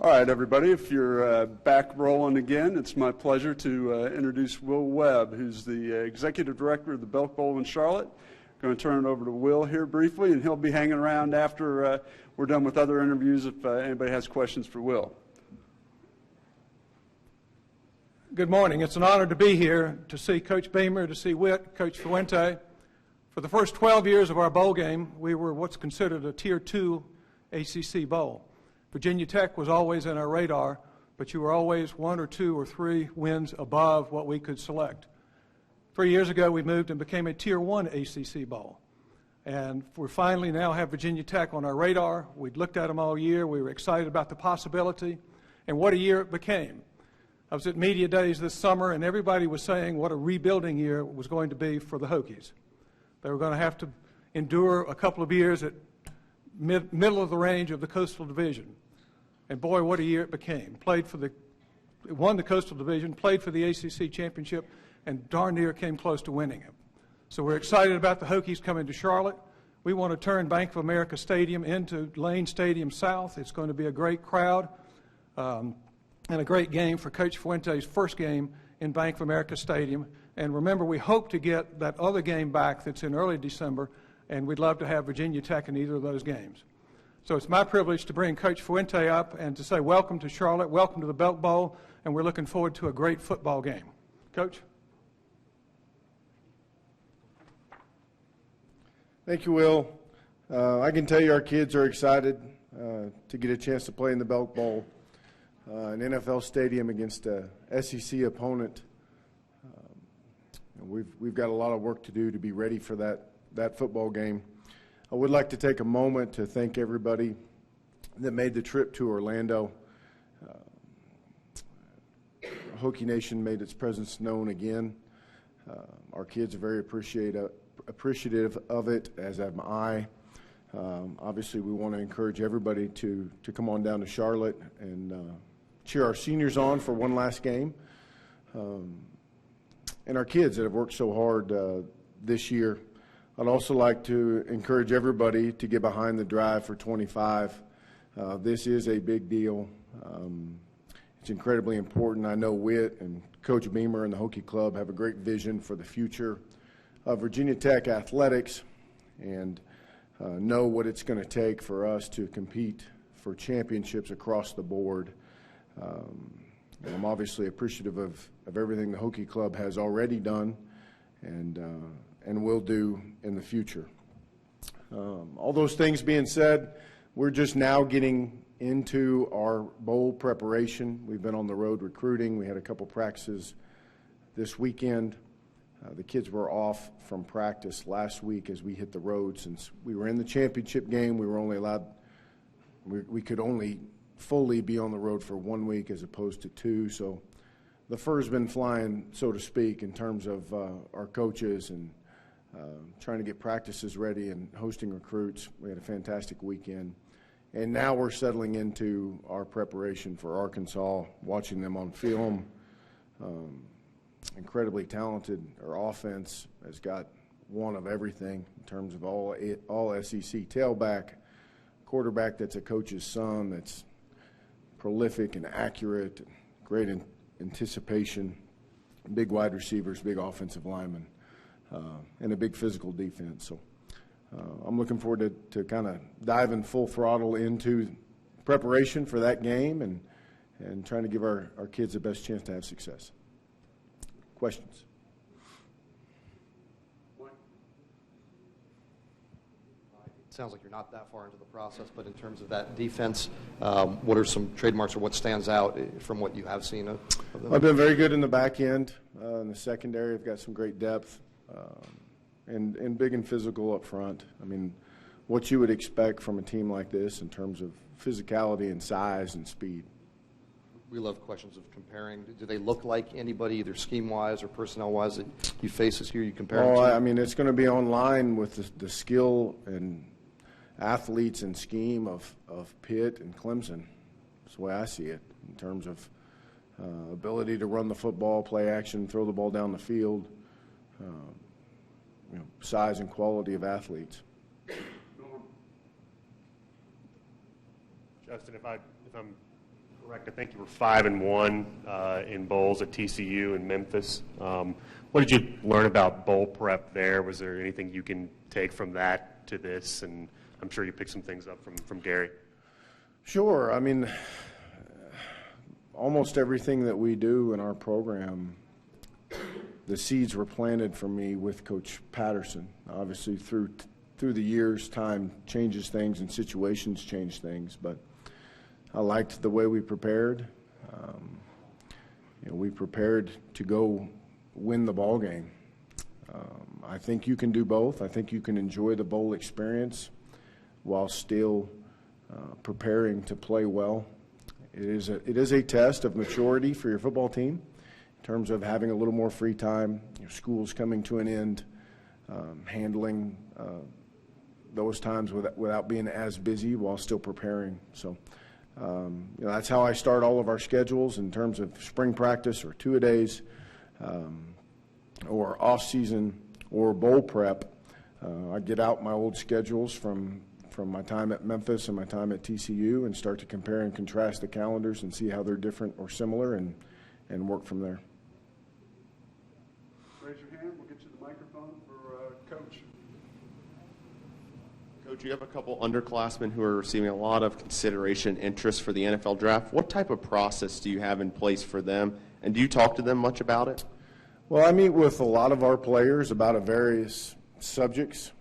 All right, everybody, if you're back rolling again, it's my pleasure to introduce Will Webb, who's the Executive Director of the Belk Bowl in Charlotte. I'm going to turn it over to Will here briefly, and he'll be hanging around after we're done with other interviews if anybody has questions for Will. Good morning. It's an honor to be here, to see Coach Beamer, to see Witt, Coach Fuente. For the first 12 years of our bowl game, we were what's considered a Tier 2 ACC bowl. Virginia Tech was always in our radar, but you were always 1 or 2 or 3 wins above what we could select. 3 years ago, we moved and became a Tier 1 ACC bowl. And we finally now have Virginia Tech on our radar. We'd looked at them all year. We were excited about the possibility. And what a year it became. I was at Media Days this summer, and everybody was saying what a rebuilding year it was going to be for the Hokies. They were going to have to endure a couple of years at middle of the range of the Coastal Division. And boy, what a year it became. Won the Coastal Division, played for the ACC Championship, and darn near came close to winning it. So we're excited about the Hokies coming to Charlotte. We want to turn Bank of America Stadium into Lane Stadium South. It's going to be a great crowd and a great game for Coach Fuente's first game in Bank of America Stadium. And remember, we hope to get that other game back that's in early December, and we'd love to have Virginia Tech in either of those games. So it's my privilege to bring Coach Fuente up and to say welcome to Charlotte, welcome to the Belk Bowl, and we're looking forward to a great football game. Coach? Thank you, Will. I can tell you our kids are excited to get a chance to play in the Belk Bowl, an NFL stadium against a SEC opponent. We've got a lot of work to do to be ready for that football game. I would like to take a moment to thank everybody that made the trip to Orlando. Hokie Nation made its presence known again. Our kids are very appreciative of it, as am I. Obviously, we want to encourage everybody to come on down to Charlotte and cheer our seniors on for one last game. And our kids that have worked so hard this year. I'd also like to encourage everybody to get behind the drive for 25. This is a big deal. It's incredibly important. I know Witt and Coach Beamer and the Hokie Club have a great vision for the future of Virginia Tech athletics and know what it's going to take for us to compete for championships across the board. I'm obviously appreciative of everything the Hokie Club has already done and will do in the future. All those things being said, we're just now getting into our bowl preparation. We've been on the road recruiting. We had a couple practices this weekend. The kids were off from practice last week as we hit the road. Since we were in the championship game, we could only fully be on the road for 1 week as opposed to 2. So the fur's been flying, so to speak, in terms of our coaches and trying to get practices ready and hosting recruits. We had a fantastic weekend. And now we're settling into our preparation for Arkansas, watching them on film. Incredibly talented. Our offense has got one of everything in terms of all SEC tailback, quarterback that's a coach's son, that's prolific and accurate, great anticipation, big wide receivers, big offensive linemen. And a big physical defense. So I'm looking forward to kind of diving full throttle into preparation for that game and trying to give our kids the best chance to have success. Questions? It sounds like you're not that far into the process, but in terms of that defense, what are some trademarks or what stands out from what you have seen of them? I've been very good in the back end. In the secondary, I've got some great depth. And big and physical up front. I mean, what you would expect from a team like this in terms of physicality and size and speed. We love questions of comparing. Do they look like anybody, either scheme-wise or personnel-wise, that you face this year? You compare them to? I mean, it's going to be online with the skill and athletes and scheme of Pitt and Clemson. That's the way I see it in terms of ability to run the football, play action, throw the ball down the field, size and quality of athletes. Justin, if I'm Correct. I think you were 5-1 in bowls at TCU and Memphis. What did you learn about bowl prep there? Was there anything you can take from that to this? And I'm sure you picked some things up from Gary. Sure. I mean, almost everything that we do in our program, the seeds were planted for me with Coach Patterson. Obviously, through the years, time changes things and situations change things, but I liked the way we prepared. We prepared to go win the ball game. I think you can do both. I think you can enjoy the bowl experience while still preparing to play well. It is a test of maturity for your football team in terms of having a little more free time, your school's coming to an end, handling those times without being as busy while still preparing. So that's how I start all of our schedules in terms of spring practice or two-a-days or off-season or bowl prep. I get out my old schedules from my time at Memphis and my time at TCU and start to compare and contrast the calendars and see how they're different or similar and work from there. Raise your hand. We'll get you the microphone for Coach. Coach, you have a couple underclassmen who are receiving a lot of consideration, interest for the NFL draft. What type of process do you have in place for them, and do you talk to them much about it? Well, I meet with a lot of our players about various subjects,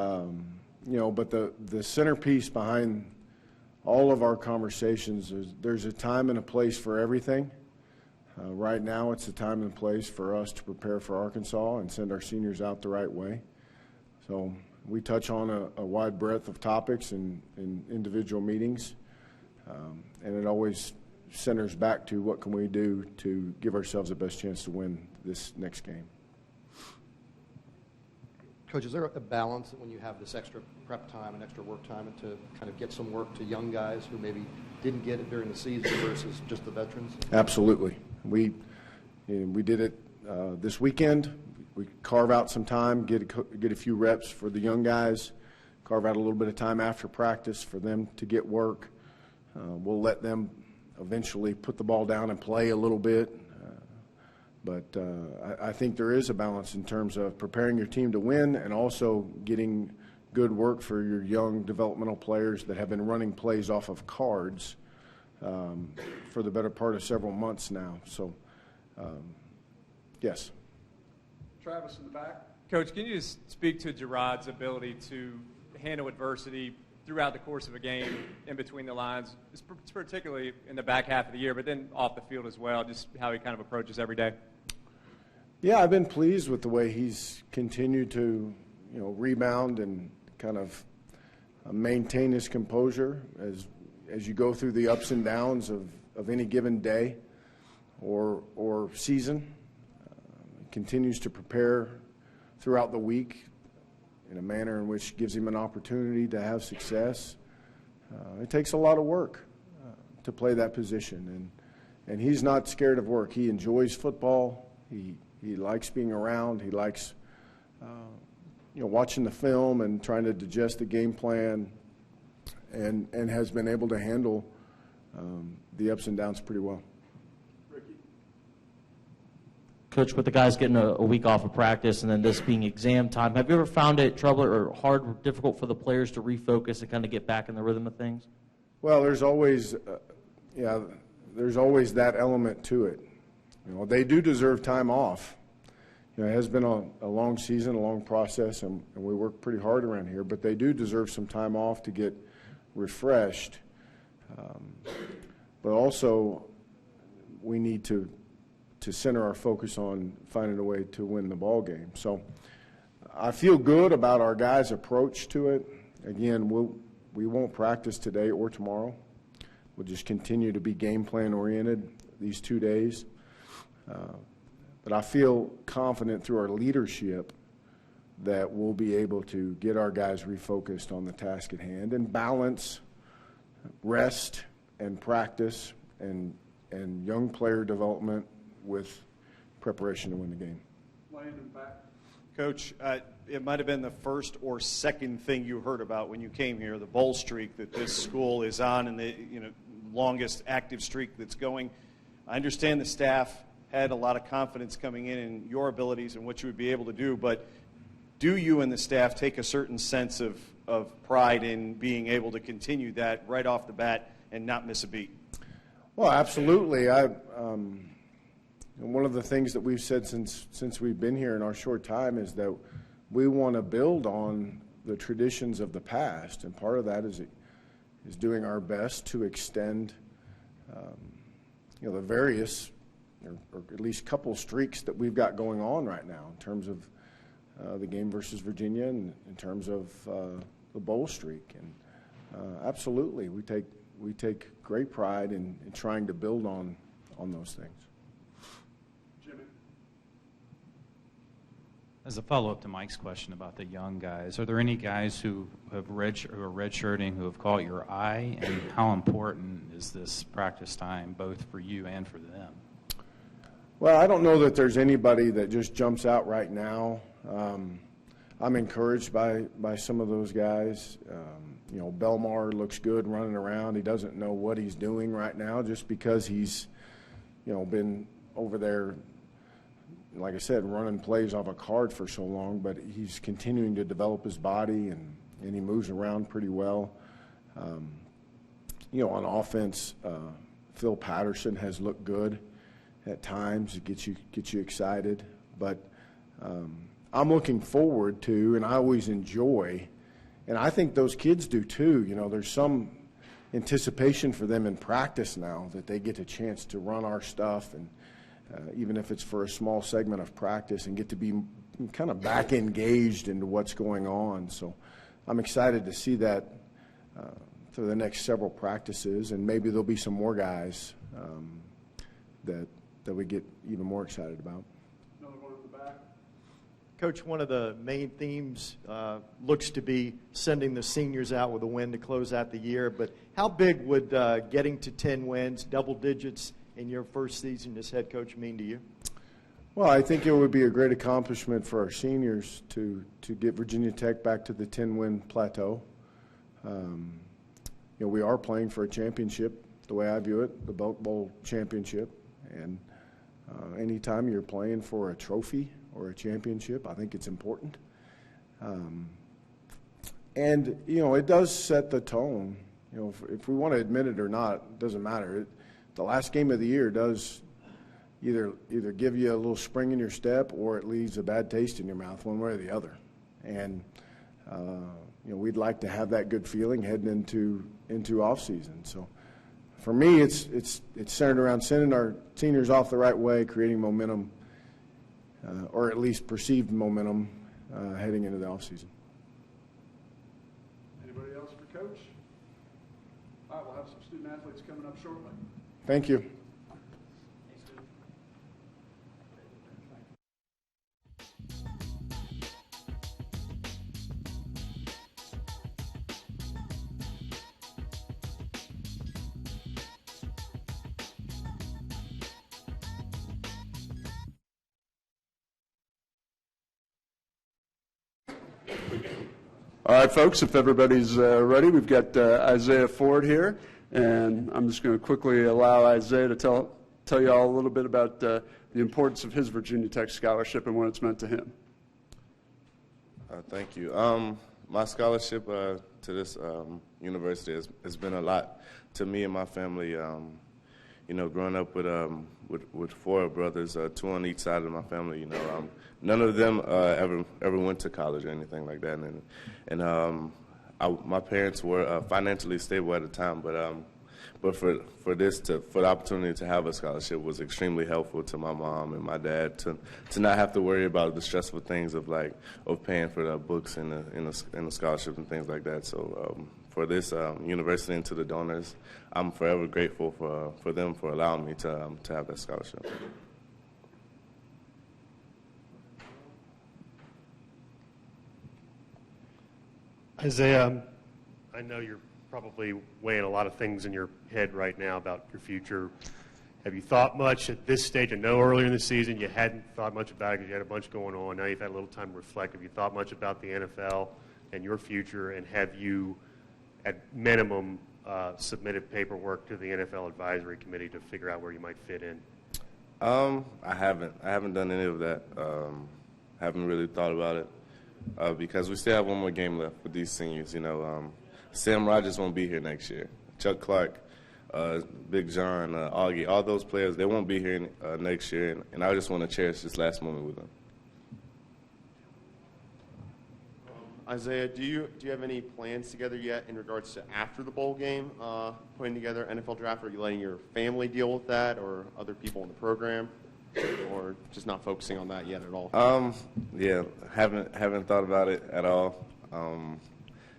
but the centerpiece behind all of our conversations is there's a time and a place for everything. Right now, it's a time and place for us to prepare for Arkansas and send our seniors out the right way. So we touch on a wide breadth of topics in individual meetings, and it always centers back to what can we do to give ourselves the best chance to win this next game. Coach, is there a balance when you have this extra prep time and extra work time to kind of get some work to young guys who maybe didn't get it during the season versus just the veterans? Absolutely. We did it this weekend. We carve out some time, get a few reps for the young guys, carve out a little bit of time after practice for them to get work. We'll let them eventually put the ball down and play a little bit. But I think there is a balance in terms of preparing your team to win and also getting good work for your young developmental players that have been running plays off of cards for the better part of several months now. So, yes. Travis in the back. Coach, can you just speak to Gerard's ability to handle adversity throughout the course of a game, in between the lines, particularly in the back half of the year, but then off the field as well, just how he kind of approaches every day? Yeah, I've been pleased with the way he's continued to, rebound and kind of maintain his composure as you go through the ups and downs of any given day or season. Continues to prepare throughout the week in a manner in which gives him an opportunity to have success. It takes a lot of work to play that position, and he's not scared of work. He enjoys football. He likes being around. He likes watching the film and trying to digest the game plan, and has been able to handle the ups and downs pretty well. Coach, with the guys getting a week off of practice and then this being exam time, have you ever found it trouble or hard or difficult for the players to refocus and kind of get back in the rhythm of things? Well, there's always that element to it. They do deserve time off. It has been a long season, a long process, and we work pretty hard around here, but they do deserve some time off to get refreshed. But also, we need to center our focus on finding a way to win the ball game. So I feel good about our guys' approach to it. Again, we won't practice today or tomorrow. We'll just continue to be game plan oriented these 2 days. But I feel confident through our leadership that we'll be able to get our guys refocused on the task at hand and balance rest and practice and young player development with preparation to win the game. Lane in the back. Coach, it might have been the first or second thing you heard about when you came here, the bowl streak that this school is on, and longest active streak that's going. I understand the staff had a lot of confidence coming in your abilities and what you would be able to do, but do you and the staff take a certain sense of pride in being able to continue that right off the bat and not miss a beat? Well, absolutely. One of the things that we've said since we've been here in our short time is that we want to build on the traditions of the past, and part of that is doing our best to extend, the various, or at least couple streaks that we've got going on right now in terms of the game versus Virginia and in terms of the bowl streak. And absolutely, we take great pride in trying to build on those things. Jimmy. As a follow-up to Mike's question about the young guys, are there any guys who are redshirting who have caught your eye, and how important is this practice time both for you and for them? Well, I don't know that there's anybody that just jumps out right now. I'm encouraged by some of those guys. Belmar looks good running around. He doesn't know what he's doing right now just because he's, been over there, like I said, running plays off a card for so long, but he's continuing to develop his body and he moves around pretty well. On offense, Phil Patterson has looked good at times. It gets you excited, but I'm looking forward to, and I always enjoy, and I think those kids do too. There's some anticipation for them in practice now that they get a chance to run our stuff, and even if it's for a small segment of practice, and get to be kind of back engaged into what's going on. So I'm excited to see that for the next several practices, and maybe there'll be some more guys that we get even more excited about. Another one in the back. Coach, one of the main themes looks to be sending the seniors out with a win to close out the year, but how big would getting to 10 wins, double digits in your first season as head coach mean to you? Well, I think it would be a great accomplishment for our seniors to get Virginia Tech back to the 10-win plateau. We are playing for a championship, the way I view it, the Belk Bowl championship, and anytime you're playing for a trophy or a championship, I think it's important. And, it does set the tone. If we want to admit it or not, it doesn't matter. The last game of the year does either give you a little spring in your step or it leaves a bad taste in your mouth, one way or the other. And, we'd like to have that good feeling heading into off season. So for me, it's centered around sending our seniors off the right way, creating momentum, or at least perceived momentum heading into the off season. Anybody else for Coach? All right, we'll have some student athletes coming up shortly. Thank you. All right, folks, if everybody's ready, we've got Isaiah Ford here, and I'm just going to quickly allow Isaiah to tell you all a little bit about the importance of his Virginia Tech scholarship and what it's meant to him. Thank you. My scholarship to this university has been a lot to me and my family. Growing up with four brothers, two on each side of my family, none of them ever went to college or anything like that. And my parents were financially stable at the time, but for the opportunity to have a scholarship was extremely helpful to my mom and my dad to not have to worry about the stressful things of paying for the books and the scholarship and things like that. So for this university and to the donors, I'm forever grateful for them for allowing me to have that scholarship. Isaiah, I know you're probably weighing a lot of things in your head right now about your future. Have you thought much at this stage? I know earlier in the season you hadn't thought much about it because you had a bunch going on. Now you've had a little time to reflect. Have you thought much about the NFL and your future, and have you, at minimum, submitted paperwork to the NFL Advisory Committee to figure out where you might fit in? I haven't done any of that. Haven't really thought about it because we still have one more game left with these seniors. Sam Rogers won't be here next year. Chuck Clark, Big John, Augie, all those players, they won't be here next year, and I just want to cherish this last moment with them. Isaiah, do you have any plans together yet in regards to after the bowl game, putting together NFL draft? Are you letting your family deal with that, or other people in the program, or just not focusing on that yet at all? Yeah, haven't thought about it at all.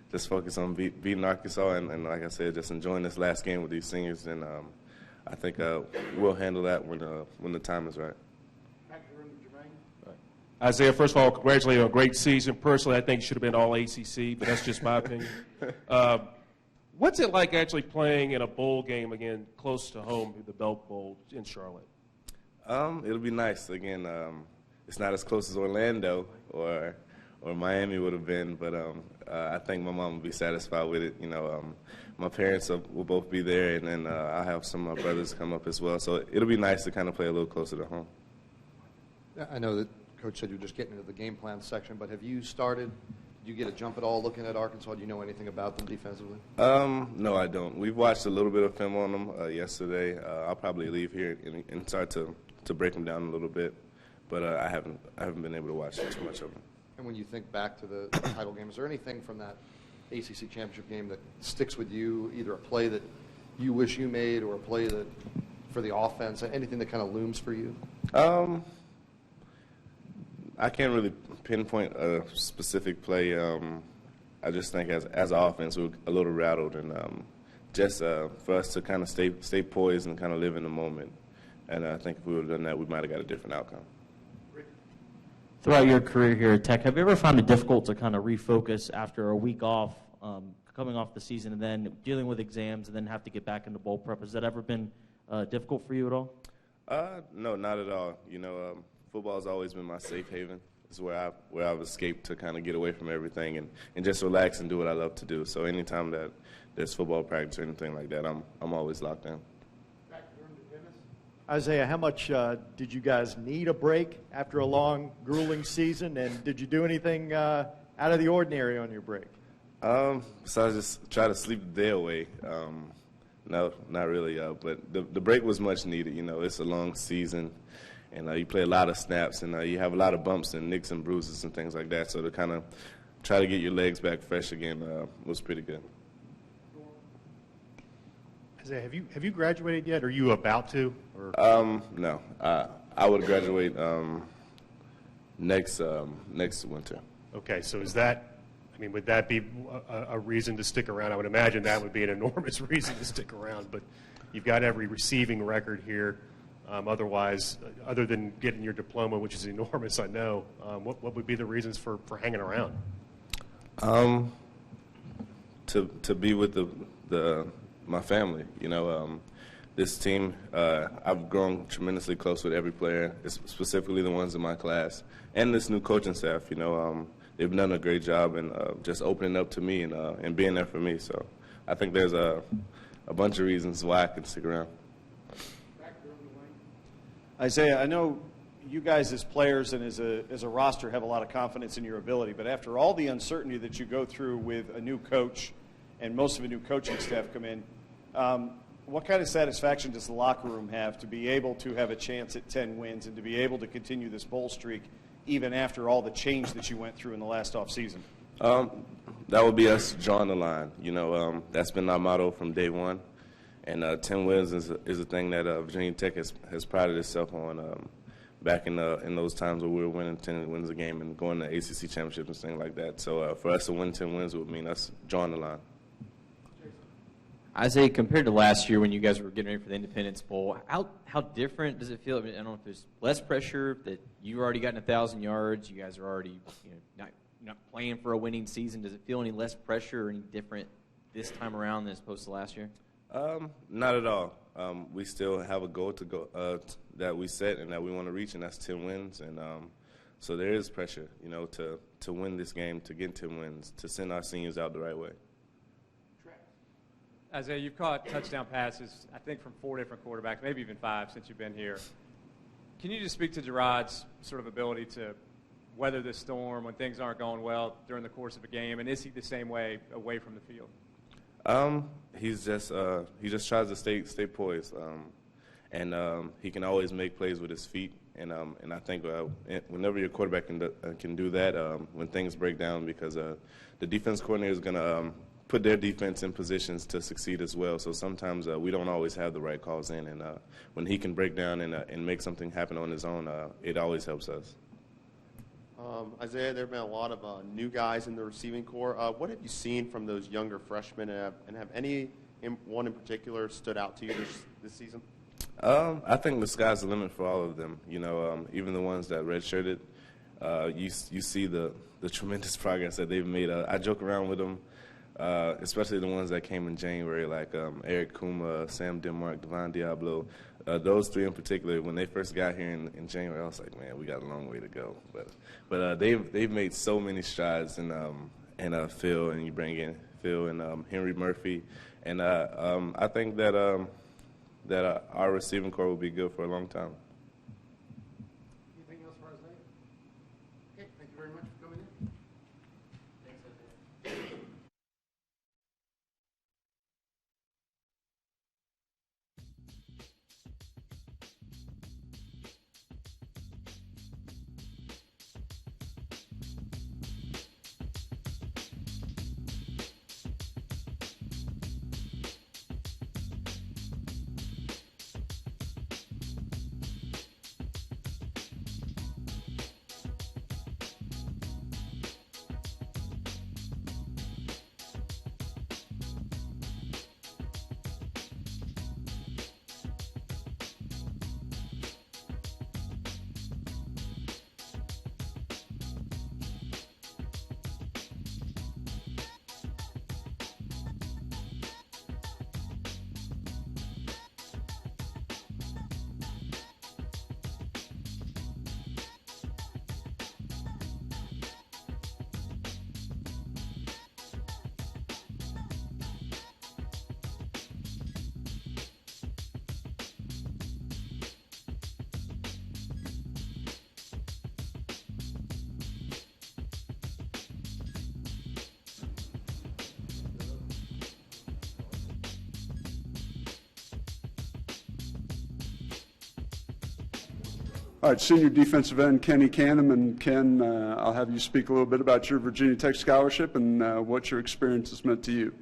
Just focus on beating Arkansas, and like I said, just enjoying this last game with these seniors, and I think we'll handle that when the time is right. Isaiah, first of all, congratulations on a great season. Personally, I think it should have been all ACC, but that's just my opinion. What's it like actually playing in a bowl game again, close to home, the Belk Bowl in Charlotte? It'll be nice. Again, it's not as close as Orlando or Miami would have been, but I think my mom will be satisfied with it. My parents will both be there, and then I'll have some of my brothers come up as well. So it'll be nice to kind of play a little closer to home. I know that Coach said you're just getting into the game plan section, but have you started? Did you get a jump at all looking at Arkansas? Do you know anything about them defensively? No, I don't. We've watched a little bit of film on them yesterday. I'll probably leave here and start to break them down a little bit, but I haven't been able to watch too much of them. And when you think back to the title game, is there anything from that ACC championship game that sticks with you, either a play that you wish you made or a play that for the offense, anything that kind of looms for you? I can't really pinpoint a specific play. I just think as an offense, we're a little rattled, and just for us to kind of stay poised and kind of live in the moment. And I think if we would have done that, we might have got a different outcome. Throughout your career here at Tech, have you ever found it difficult to kind of refocus after a week off, coming off the season, and then dealing with exams, and then have to get back into bowl prep? Has that ever been difficult for you at all? No, not at all. Football has always been my safe haven. It's where I've escaped to kind of get away from everything and just relax and do what I love to do. So anytime that there's football practice or anything like that, I'm always locked in. Isaiah, how much did you guys need a break after a long, grueling season, and did you do anything out of the ordinary on your break? Besides just try to sleep the day away. No, not really. But the break was much needed. It's a long season, and you play a lot of snaps, and you have a lot of bumps and nicks and bruises and things like that. So to kind of try to get your legs back fresh again was pretty good. Isaiah, have you graduated yet? Or are you about to? Or? No. I would graduate next winter. Okay, so would that be a reason to stick around? I would imagine that would be an enormous reason to stick around, but you've got every receiving record here. Otherwise, other than getting your diploma, which is enormous, I know, what would be the reasons for hanging around? To be with my family. This team, I've grown tremendously close with every player, specifically the ones in my class, and this new coaching staff. They've done a great job in just opening up to me and being there for me. So I think there's a bunch of reasons why I can stick around. Isaiah, I know you guys as players and as a roster have a lot of confidence in your ability, but after all the uncertainty that you go through with a new coach and most of a new coaching staff come in, what kind of satisfaction does the locker room have to be able to have a chance at 10 wins and to be able to continue this bowl streak even after all the change that you went through in the last offseason? That would be us drawing the line. That's been our motto from day one. And 10 wins is a thing that Virginia Tech has prided itself on back in those times where we were winning 10 wins a game and going to ACC championships and things like that. So for us to win 10 wins would mean us drawing the line. Isaiah, compared to last year when you guys were getting ready for the Independence Bowl, how different does it feel? I don't know if there's less pressure that you've already gotten 1,000 yards. You guys are already not playing for a winning season. Does it feel any less pressure or any different this time around than as opposed to last year? Not at all. We still have a goal to go that we set and that we want to reach, and that's 10 wins. And so there is pressure, to win this game, to get 10 wins, to send our seniors out the right way. Isaiah, you've caught touchdown passes, I think, from 4 different quarterbacks, maybe even 5 since you've been here. Can you just speak to Gerard's sort of ability to weather the storm when things aren't going well during the course of a game, and is he the same way away from the field? He just tries to stay poised, and he can always make plays with his feet. And I think whenever your quarterback can do that, when things break down, because the defense coordinator is going to put their defense in positions to succeed as well. So sometimes we don't always have the right calls in, and when he can break down and make something happen on his own, it always helps us. Isaiah, there have been a lot of new guys in the receiving corps. What have you seen from those younger freshmen, and have one in particular stood out to you this season? I think the sky's the limit for all of them. You know, even the ones that redshirted, you see the tremendous progress that they've made. I joke around with them, especially the ones that came in January, like Eric Kuma, Sam Denmark, Devon Diablo. Those 3 in particular, when they first got here in January, I was like, man, we got a long way to go. But they've made so many strides in Phil, and you bring in Phil and Henry Murphy, and I think that our receiving corps will be good for a long time. Anything else for Isaiah? Okay, thank you very much for coming in. Thanks, Isaiah. All right, senior defensive end Kenny Canham. And Ken, I'll have you speak a little bit about your Virginia Tech scholarship and what your experience has meant to you.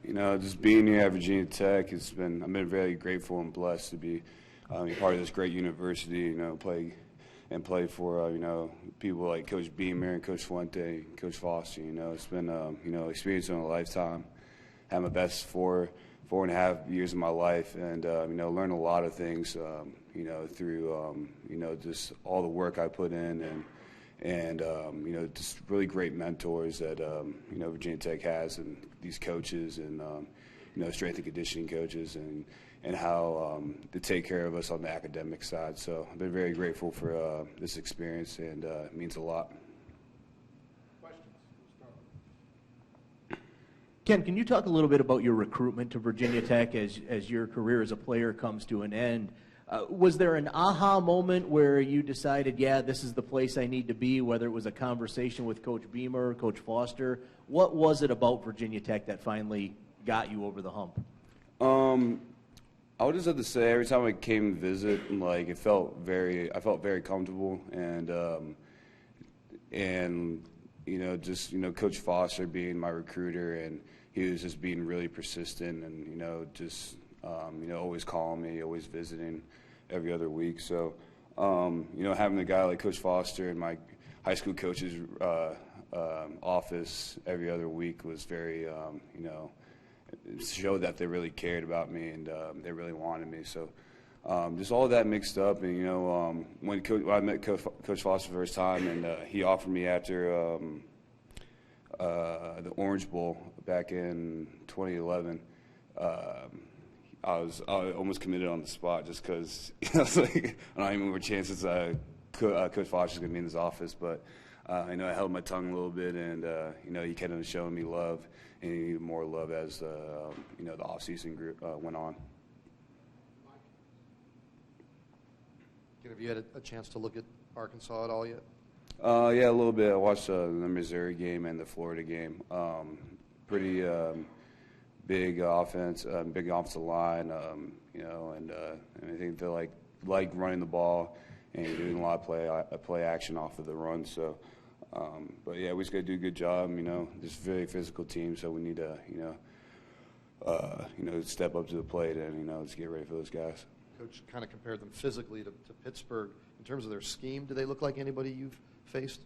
You know, just being here at Virginia Tech, I've been very grateful and blessed to be part of this great university. You know, play for people like Coach Beamer and Coach Fuente, and Coach Foster. You know, it's been experience in a lifetime. Had my best 4.5 years of my life, and learned a lot of things. Through just all the work I put in, and just really great mentors that Virginia Tech has, and these coaches and strength and conditioning coaches, and how they take care of us on the academic side. So I've been very grateful for this experience, and it means a lot. Ken, can you talk a little bit about your recruitment to Virginia Tech as your career as a player comes to an end? Was there an aha moment where you decided, yeah, this is the place I need to be, whether it was a conversation with Coach Beamer, Coach Foster? What was it about Virginia Tech that finally got you over the hump? I would just have to say every time I came to visit, I felt very comfortable, and Coach Foster being my recruiter, and he was just being really persistent, and always calling me, always visiting every other week. So having a guy like Coach Foster in my high school coach's office every other week was very it showed that they really cared about me, and they really wanted me. So just all of that mixed up, and when I met Coach Foster the first time, and he offered me after the Orange Bowl back in 2011. I was almost committed on the spot just because I was like, I don't even know what chances Coach Foster's going to be in his office. But I held my tongue a little bit, and he kind of showing me love, and he needed more love as the off-season group went on. Have you had a chance to look at Arkansas at all yet? Yeah, a little bit. I watched the Missouri game and the Florida game. Pretty big offense, big offensive line, and I think they like running the ball and doing a lot of play action off of the run. So, but yeah, we just got to do a good job. Just a very physical team, so we need to, step up to the plate and just get ready for those guys. Coach kind of compared them physically to Pittsburgh. In terms of their scheme, do they look like anybody you've faced?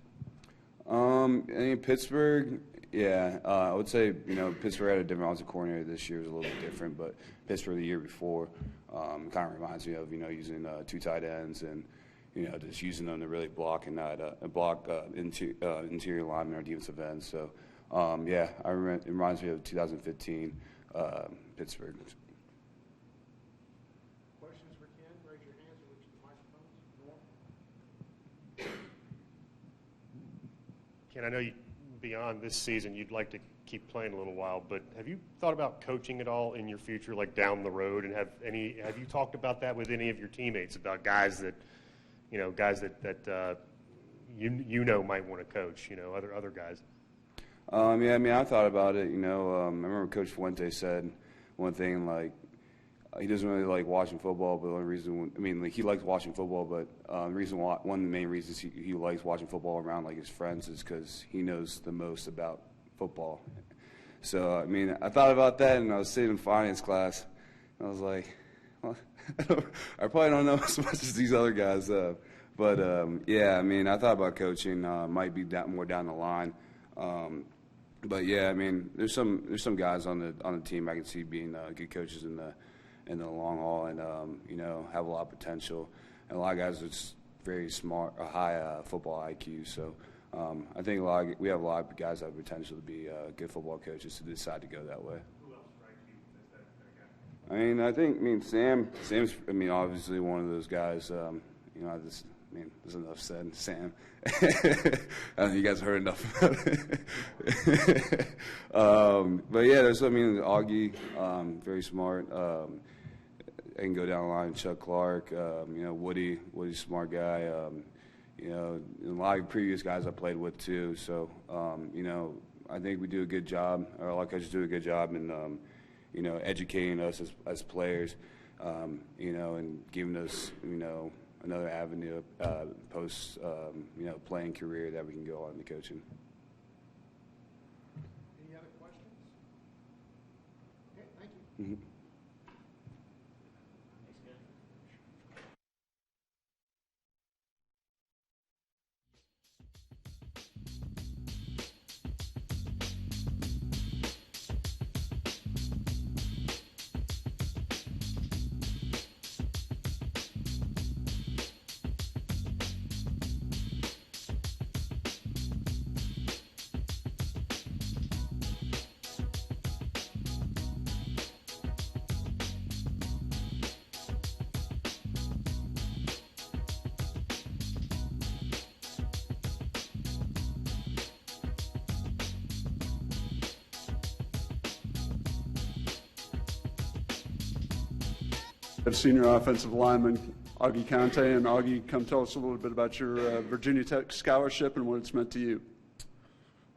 Pittsburgh, yeah. I would say, Pittsburgh had a different offensive coordinator this year. Is a little bit different, but Pittsburgh the year before kind of reminds me of, using 2 tight ends and, just using them to really block and not block interior linemen or defensive ends. So, yeah, it reminds me of 2015 Pittsburgh. Questions for Ken? Raise your hands or reach the microphone. Ken, I know beyond this season you'd like to keep playing a little while, but have you thought about coaching at all in your future, like down the road? And have you talked about that with any of your teammates, about guys that might want to coach, other guys? Yeah, I thought about it. I remember Coach Fuente said one thing, he doesn't really like watching football, but the only reason, he likes watching football, but one of the main reasons he likes watching football around his friends is because he knows the most about football. So, I thought about that, and I was sitting in finance class, and I was like, well, I probably don't know as much as these other guys, but yeah, I thought about coaching, might be more down the line. But yeah, there's some guys on the team I can see being good coaches in the long haul, and have a lot of potential. And a lot of guys are just very smart, high football IQ. So I think we have a lot of guys that have potential to be good football coaches to decide to go that way. Who else strikes you as that kind of guy? Sam's obviously one of those guys. There's enough said. Sam. You guys heard enough about it. But yeah, Augie, very smart. I can go down the line. Chuck Clark, Woody's a smart guy. A lot of previous guys I played with too. So, I think we do a good job, or a lot of coaches do a good job in, educating us as players, and giving us, another avenue post, playing career that we can go on to coaching. Any other questions? Okay, thank you. Mm-hmm. Senior offensive lineman Augie Conte. And Augie, come tell us a little bit about your Virginia Tech scholarship and what it's meant to you.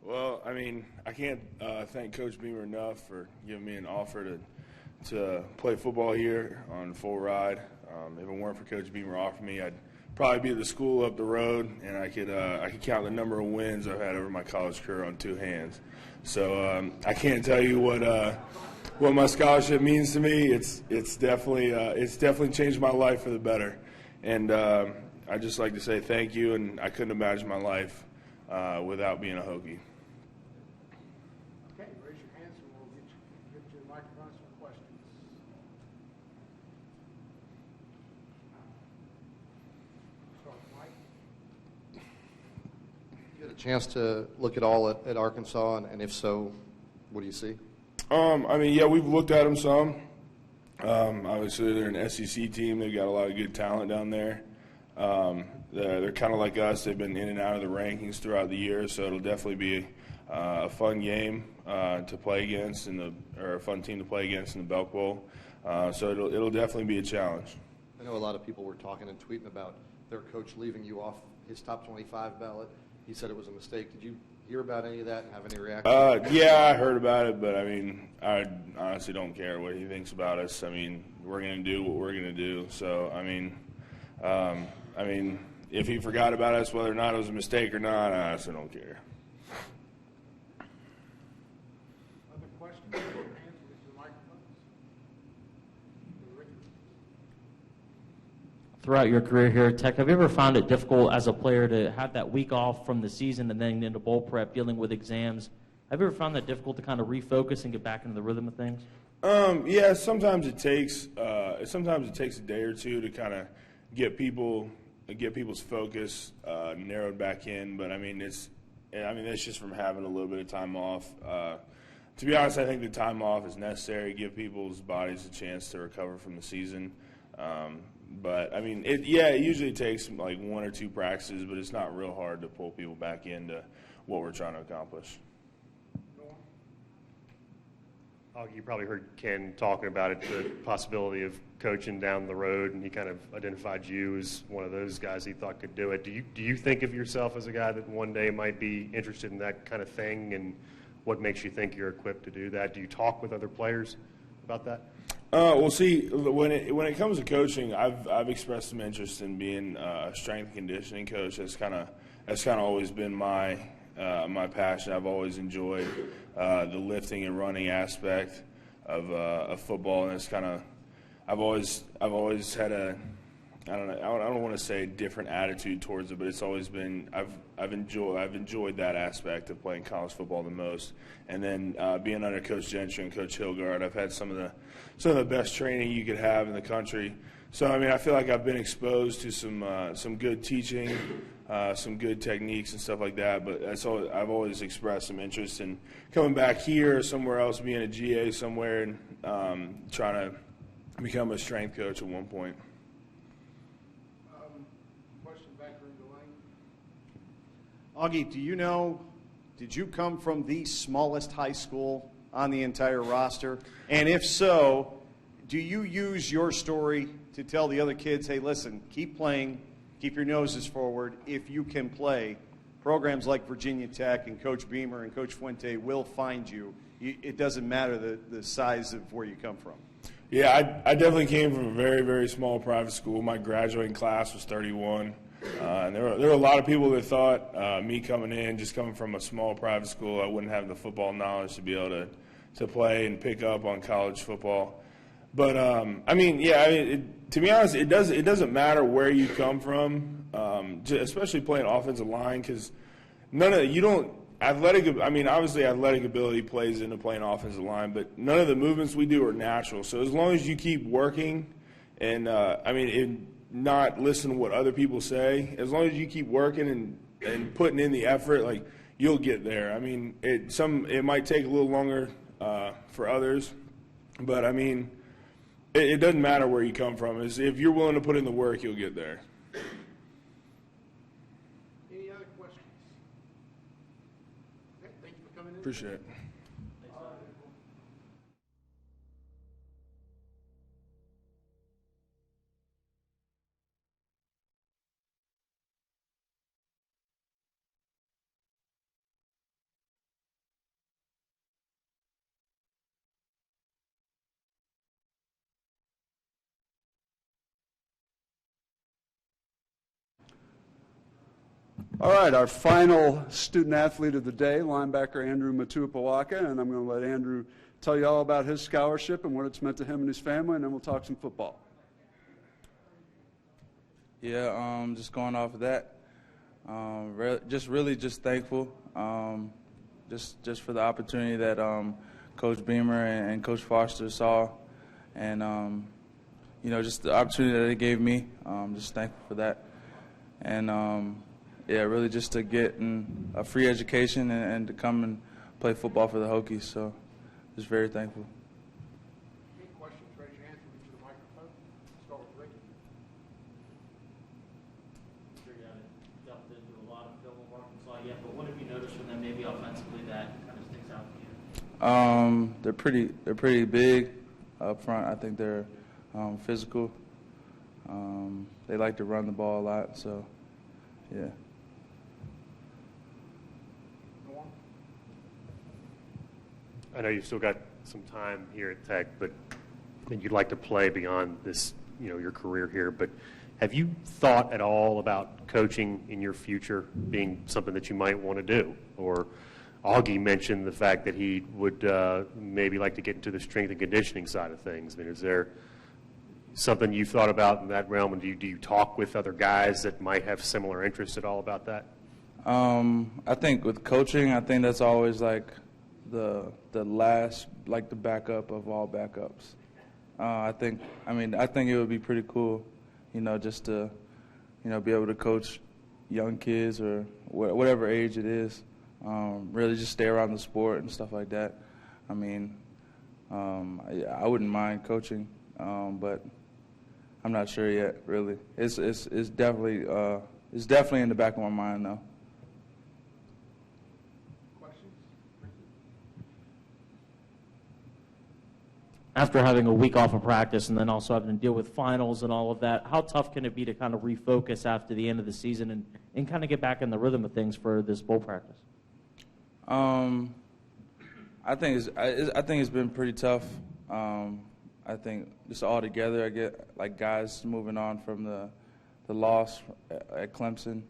Well, I can't thank Coach Beamer enough for giving me an offer to play football here on full ride. If it weren't for Coach Beamer offering me, I'd probably be at the school up the road, and I could count the number of wins I've had over my college career on 2 hands. So I can't tell you what my scholarship means to me. It's definitely changed my life for the better, and I just like to say thank you. And I couldn't imagine my life without being a Hokie. Okay, raise your hands and we'll get you the microphone for questions. Start with Mike. You had a chance to look at all at Arkansas, and if so, what do you see? Yeah, we've looked at them some. Obviously, they're an SEC team. They've got a lot of good talent down there. They're kind of like us. They've been in and out of the rankings throughout the year, so it'll definitely be a fun game to play against, or a fun team to play against in the Belk Bowl. So it'll definitely be a challenge. I know a lot of people were talking and tweeting about their coach leaving you off his top 25 ballot. He said it was a mistake. Did you hear about any of that and have any reaction? Yeah, I heard about it, but I mean, I honestly don't care what he thinks about us. I mean, we're going to do what we're going to do. So, I mean, if he forgot about us, whether or not it was a mistake or not, I honestly don't care. Other questions? Throughout your career here at Tech, have you ever found it difficult as a player to have that week off from the season and then into bowl prep, dealing with exams? Have you ever found that difficult to kind of refocus and get back into the rhythm of things? Yeah, sometimes it takes a day or two to kind of get people's focus narrowed back in. But I mean, it's just from having a little bit of time off. To be honest, I think the time off is necessary to give people's bodies a chance to recover from the season. But I mean, it usually takes like 1 or 2 practices, but it's not real hard to pull people back into what we're trying to accomplish. You probably heard Ken talking about it, the possibility of coaching down the road, and he kind of identified you as one of those guys he thought could do it. Do you think of yourself as a guy that one day might be interested in that kind of thing, and what makes you think you're equipped to do that? Do you talk with other players about that? Well, see, when it comes to coaching, I've expressed some interest in being a strength and conditioning coach. That's kind of always been my passion. I've always enjoyed the lifting and running aspect of football, and it's kind of I've always had a I don't want to say a different attitude towards it, but it's always been I've enjoyed that aspect of playing college football the most. And then being under Coach Gentry and Coach Hilgard, I've had some of the best training you could have in the country. So I mean, I feel like I've been exposed to some good teaching, some good techniques and stuff like that. But I've always expressed some interest in coming back here or somewhere else, being a GA somewhere, and trying to become a strength coach at one point. Augie, did you come from the smallest high school on the entire roster? And if so, do you use your story to tell the other kids, hey, listen, keep playing, keep your noses forward. If you can play, programs like Virginia Tech and Coach Beamer and Coach Fuente will find you. It doesn't matter the size of where you come from. Yeah, I definitely came from a very, very small private school. My graduating class was 31. And there were a lot of people that thought me coming in, just coming from a small private school, I wouldn't have the football knowledge to be able to play and pick up on college football. But to be honest, it doesn't matter where you come from, especially playing offensive line, because obviously athletic ability plays into playing offensive line, but none of the movements we do are natural. So as long as you keep working, and not listen to what other people say, as long as you keep working and putting in the effort, like, you'll get there. I mean, it might take a little longer for others, but I mean, it doesn't matter where you come from. If you're willing to put in the work, you'll get there. Any other questions? Okay, thank you for coming in. Appreciate it. All right, our final student athlete of the day, linebacker Andrew Matuapawaka, and I'm going to let Andrew tell you all about his scholarship and what it's meant to him and his family, and then we'll talk some football. Yeah, just going off of that, really thankful, just for the opportunity that Coach Beamer and Coach Foster saw, and just the opportunity that they gave me. Just thankful for that, and really just to get a free education and to come and play football for the Hokies. So, just very thankful. Any questions? Raise your hand so we get to the microphone. Start with They're pretty big up front. I think they're physical. They like to run the ball a lot, so yeah. I know you've still got some time here at Tech, but and you'd like to play beyond this, your career here. But have you thought at all about coaching in your future being something that you might want to do? Or Augie mentioned the fact that he would maybe like to get into the strength and conditioning side of things. I mean, is there something you've thought about in that realm? And do you talk with other guys that might have similar interests at all about that? I think with coaching, I think that's always like the last, like the backup of all backups. I think it would be pretty cool, just to, be able to coach young kids or whatever age it is. Really just stay around the sport and stuff like that. I mean, I wouldn't mind coaching, but I'm not sure yet. Really, it's definitely in the back of my mind though. After having a week off of practice and then also having to deal with finals and all of that, how tough can it be to kind of refocus after the end of the season and kind of get back in the rhythm of things for this bowl practice? I think it's been pretty tough. I think just all together, I get like guys moving on from the loss at Clemson.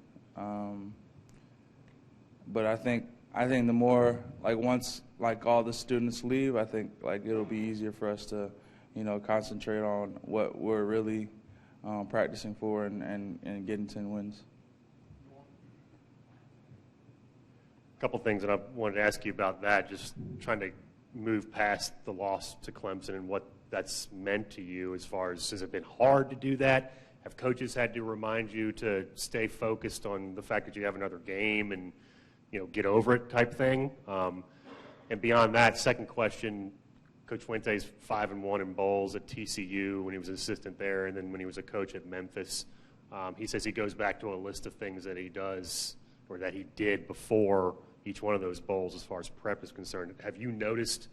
But I think the more once all the students leave, I think it'll be easier for us to, concentrate on what we're really practicing for and getting 10 wins. A couple things that I wanted to ask you about that, just trying to move past the loss to Clemson and what that's meant to you as far as, has it been hard to do that? Have coaches had to remind you to stay focused on the fact that you have another game and, get over it type thing? And beyond that, second question, Coach Fuente's 5-1 in bowls at TCU when he was an assistant there, and then when he was a coach at Memphis. He says he goes back to a list of things that he does or that he did before each one of those bowls as far as prep is concerned. Have you noticed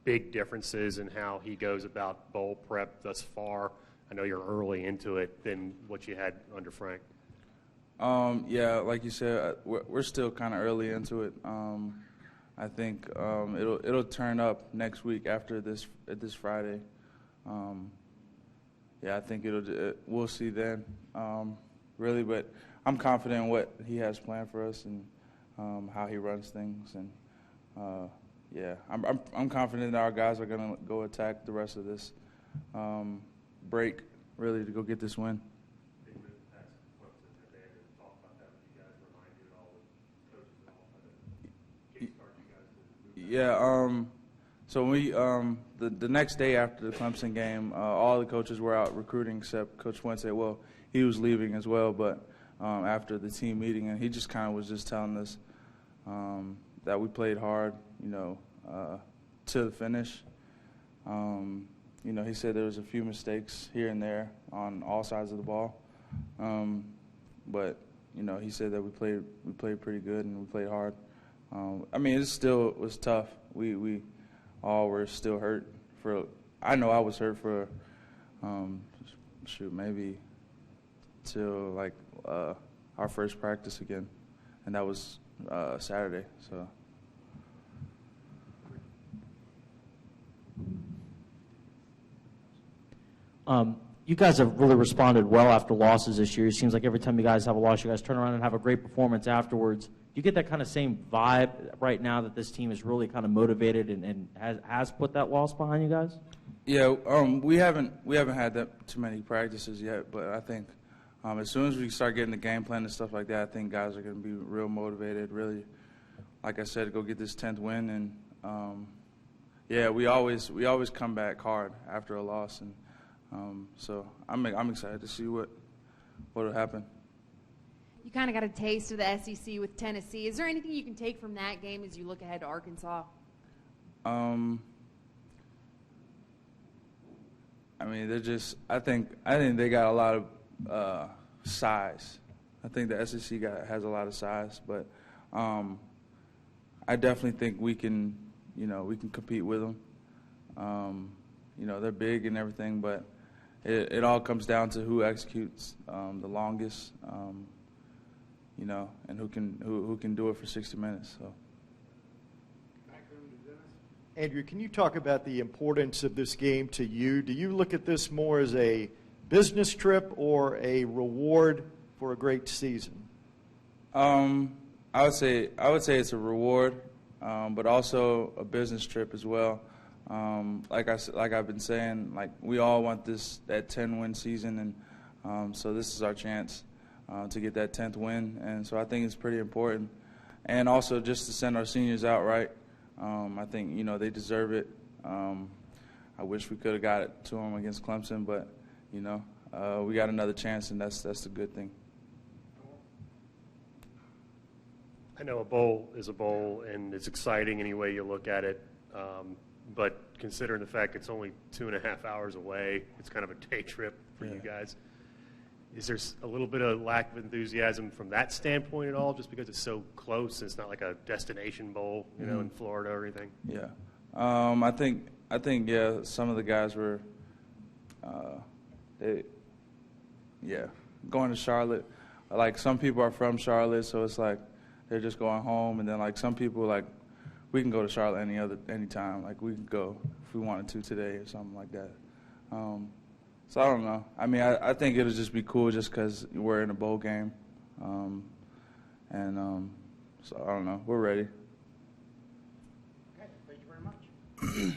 big differences in how he goes about bowl prep thus far? I know you're early into it than what you had under Frank. Yeah, like you said, we're still kind of early into it. I think it'll turn up next week after this Friday. Yeah, I think we'll see then, really. But I'm confident in what he has planned for us and how he runs things. And yeah, I'm confident that our guys are going to go attack the rest of this break, really, to go get this win. Yeah, so we the next day after the Clemson game, all the coaches were out recruiting except Coach Fuente. Well, he was leaving as well, but after the team meeting, and he just kind of was just telling us that we played hard, to the finish. He said there was a few mistakes here and there on all sides of the ball, but he said that we played pretty good and we played hard. It still was tough. We all were still hurt I know I was hurt for, maybe till our first practice again, and that was Saturday. So. You guys have really responded well after losses this year. It seems like every time you guys have a loss, you guys turn around and have a great performance afterwards. Do you get that kind of same vibe right now that this team is really kind of motivated and has put that loss behind you guys? Yeah, we haven't had that too many practices yet, but I think as soon as we start getting the game plan and stuff like that, I think guys are going to be real motivated. Really, like I said, go get this 10th win, and yeah, we always come back hard after a loss, and so I'm excited to see what'll happen. You kind of got a taste of the SEC with Tennessee. Is there anything you can take from that game as you look ahead to Arkansas? They're just. I think they got a lot of size. I think the SEC has a lot of size, but I definitely think we can, we can compete with them. They're big and everything, but it all comes down to who executes the longest, and who can do it for 60 minutes. So. Andrew, can you talk about the importance of this game to you? Do you look at this more as a business trip or a reward for a great season? I would say it's a reward, but also a business trip as well. Like I've been saying, like we all want that 10-win season, and so this is our chance to get that 10th win, and so I think it's pretty important. And also just to send our seniors out right. I think they deserve it. I wish we could have got it to them against Clemson, but we got another chance, and that's the good thing. I know a bowl is a bowl, and it's exciting any way you look at it. But considering the fact it's only 2.5 hours away, it's kind of a day trip for you guys. Is there a little bit of lack of enthusiasm from that standpoint at all, just because it's so close and it's not like a destination bowl, in Florida or anything? Yeah, I think some of the guys were, going to Charlotte. Like some people are from Charlotte, so it's like they're just going home, and then like some people like we can go to Charlotte any time. Like we could go if we wanted to today or something like that. So I don't know. I mean, I think it'll just be cool just because we're in a bowl game. So I don't know. We're ready. Okay, thank you very much.